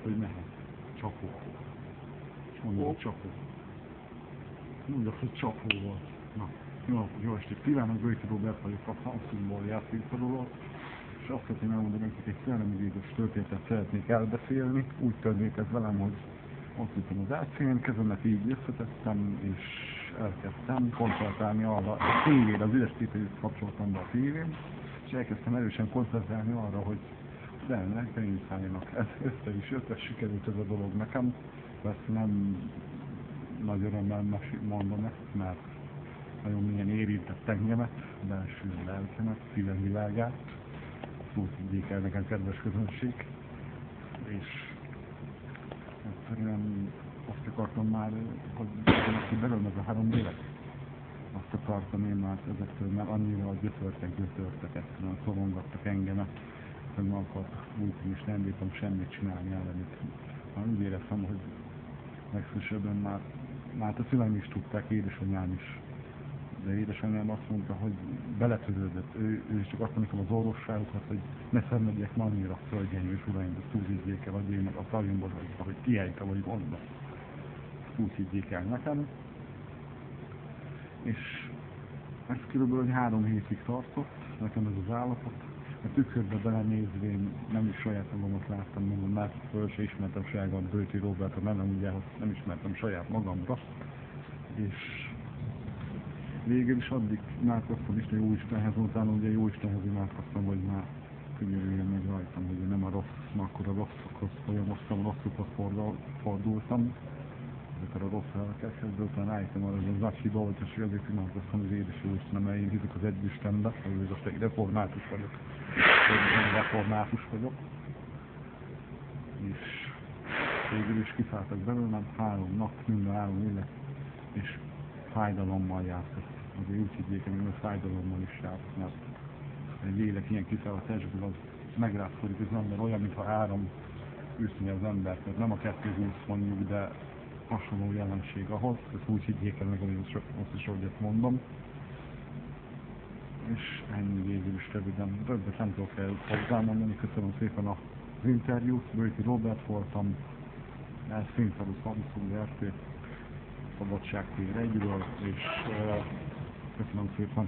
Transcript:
hogy mehet. Csapó. És mondja, hogy csapó. Mondja, hogy csapó volt. Na, jó estét kívánok, Bőti Róbert vagyok a Samsungból játéktanuló, és azt szeretném elmondani, hogy egy szellemi vízes történetet szeretnék elbeszélni. Úgy történik ez velem, hogy ott ültem az ácén, kezemet így összetettem, és elkezdtem koncentrálni arra, a tévére, az üres tévét kapcsoltam be a tévén, és elkezdtem erősen koncentrálni arra, hogy de könyvszálljanak. Ez össze is jött, ez sikerült ez a dolog nekem. Ezt nem nagy örömmel mondom ezt, mert nagyon milyen érintett engemet, belső lelkemet, szívem világát. Szót higgyék el nekem, kedves közönség. És egyszerűen azt akartam már, hogy ki belőlem ez a 3 élet. Azt akartam én már ezektől, mert annyira gyötörtek egyszerűen szorongattak engemet, hogy ma akartak múltani, és nem bírtam semmit csinálni ellenük. Már úgy éreztem, hogy legfősebben már a szüleim is tudták, édesanyám is. De édesanyám azt mondta, hogy beletörődött. Ő is csak azt mondta az orvosságokat, hogy ne szenvedjek ma annyira, hölgyeim és uraim, de úgy higgyék el, hogy én meg a szarjomból vagyok, hogy kiejte vagy gondba. Úgy higgyék el nekem. És ez kb. 3 hétig tartott, nekem ez az állapot. A tükörbe belenézvén nem is saját magamat láttam, mondom, már föl se ismertem saját Bőti Róbertra, nem ismertem saját magamra. És végül is addig imádkoztam Isten Jóistenhez, utána ugye Jóistenhez imádkoztam, hogy már könyörüljön meg rajtam, hogy én nem a rossz, akkor a rosszokhoz folyamodtam, rosszokhoz fordultam, ezekre a rossz lelkekhez, de utána rájöttem arra, hogy ez nagy hiba volt, és azért imádkoztam az édes Jóistenem, mert én hiszek az Együstenbe, hogy most egy református vagyok. És végül is kiszálltak belőlem 3 nap, minden 3 élet, és fájdalommal járt. Azért úgy higgyék, hogy fájdalommal is járt, mert egy lélek ilyen kiszáll a testből, az megrázkodik az ember, olyan, mintha áram ütni az embert, tehát nem a 220 mondjuk, de hasonló jelenség ahhoz, ezt úgy higgyék el meg, hogy azt is, hogy ezt mondom. És ennyi végül is röviden. Többet nem tudok hozzámondani. Köszönöm szépen az interjút. Bőti Róbert voltam. Ez Színfalu Samsung RT. Szabadság tér 1-ről. És köszönöm szépen.